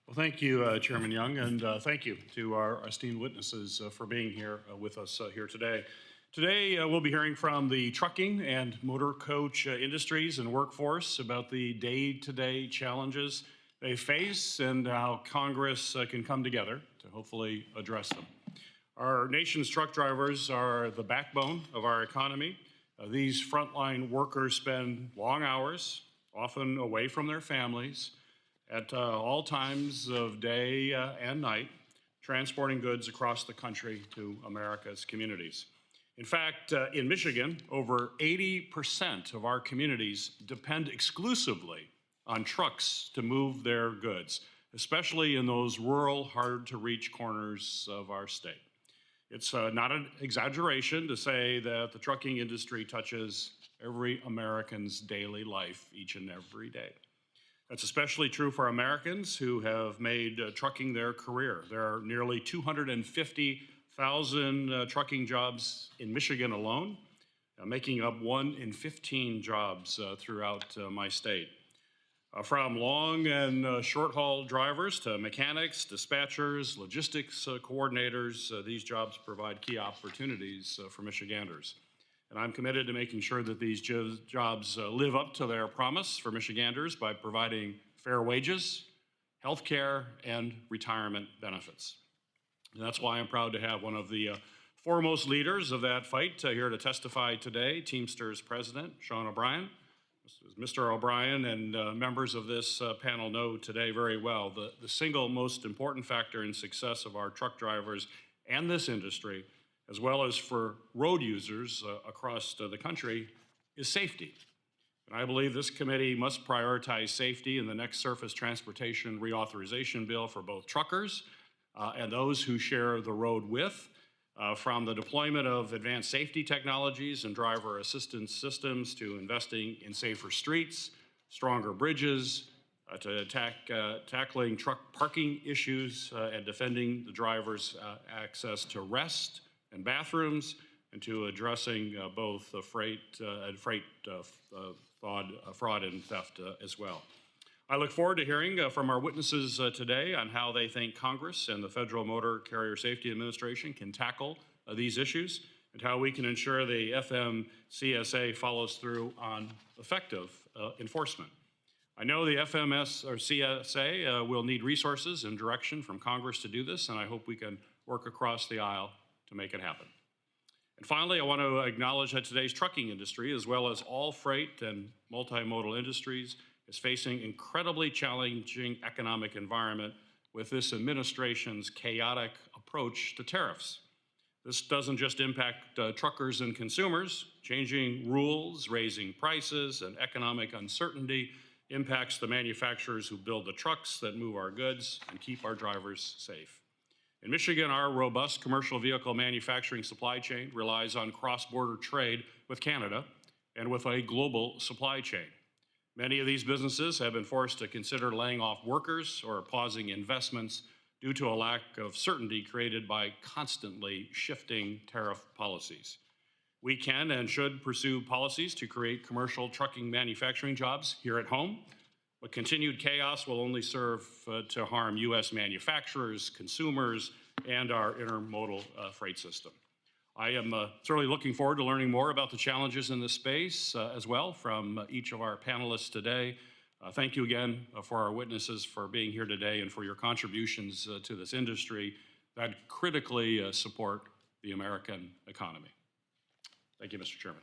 Well, thank you, Chairman Young, and thank you to our esteemed witnesses for being here with us here today. Today, we'll be hearing from the trucking and motor coach industries and workforce about the day-to-day challenges they face and how Congress can come together to hopefully address them. Our nation's truck drivers are the backbone of our economy. These frontline workers spend long hours, often away from their families, at all times of day and night, transporting goods across the country to America's communities. In fact, in Michigan, over 80% of our communities depend exclusively on trucks to move their goods, especially in those rural, hard-to-reach corners of our state. It's not an exaggeration to say that the trucking industry touches every American's daily life each and every day. That's especially true for Americans who have made trucking their career. There are nearly 250,000 trucking jobs in Michigan alone, making up 1 in 15 jobs throughout my state. From long and short-haul drivers to mechanics, dispatchers, logistics coordinators, these jobs provide key opportunities for Michiganders. And I'm committed to making sure that these jobs live up to their promise for Michiganders by providing fair wages, health care, and retirement benefits. And that's why I'm proud to have one of the foremost leaders of that fight here to testify today, Teamsters President Sean O'Brien. Mr. O'Brien and members of this panel know today very well the single most important factor in success of our truck drivers and this industry, as well as for road users across the country, is safety. And I believe this committee must prioritize safety in the next surface transportation reauthorization bill for both truckers and those who share the road with, from the deployment of advanced safety technologies and driver assistance systems to investing in safer streets, stronger bridges, to tackling truck parking issues and defending the driver's access to rest and bathrooms, and to addressing both fraud and theft as well. I look forward to hearing from our witnesses today on how they think Congress and the Federal Motor Carrier Safety Administration can tackle these issues and how we can ensure the FMCSA follows through on effective enforcement. I know the FMS or CSA will need resources and direction from Congress to do this, and I hope we can work across the aisle to make it happen. And finally, I want to acknowledge that today's trucking industry, as well as all freight and multimodal industries, is facing incredibly challenging economic environment with this administration's chaotic approach to tariffs. This doesn't just impact truckers and consumers. Changing rules, raising prices, and economic uncertainty impacts the manufacturers who build the trucks that move our goods and keep our drivers safe. In Michigan, our robust commercial vehicle manufacturing supply chain relies on cross-border trade with Canada and with a global supply chain. Many of these businesses have been forced to consider laying off workers or pausing investments due to a lack of certainty created by constantly shifting tariff policies. We can and should pursue policies to create commercial trucking manufacturing jobs here at home, but continued chaos will only serve to harm U.S. manufacturers, consumers, and our intermodal freight system. I am certainly looking forward to learning more about the challenges in this space as well from each of our panelists today. Thank you again for our witnesses for being here today and for your contributions to this industry that critically support the American economy. Thank you, Mr. Chairman.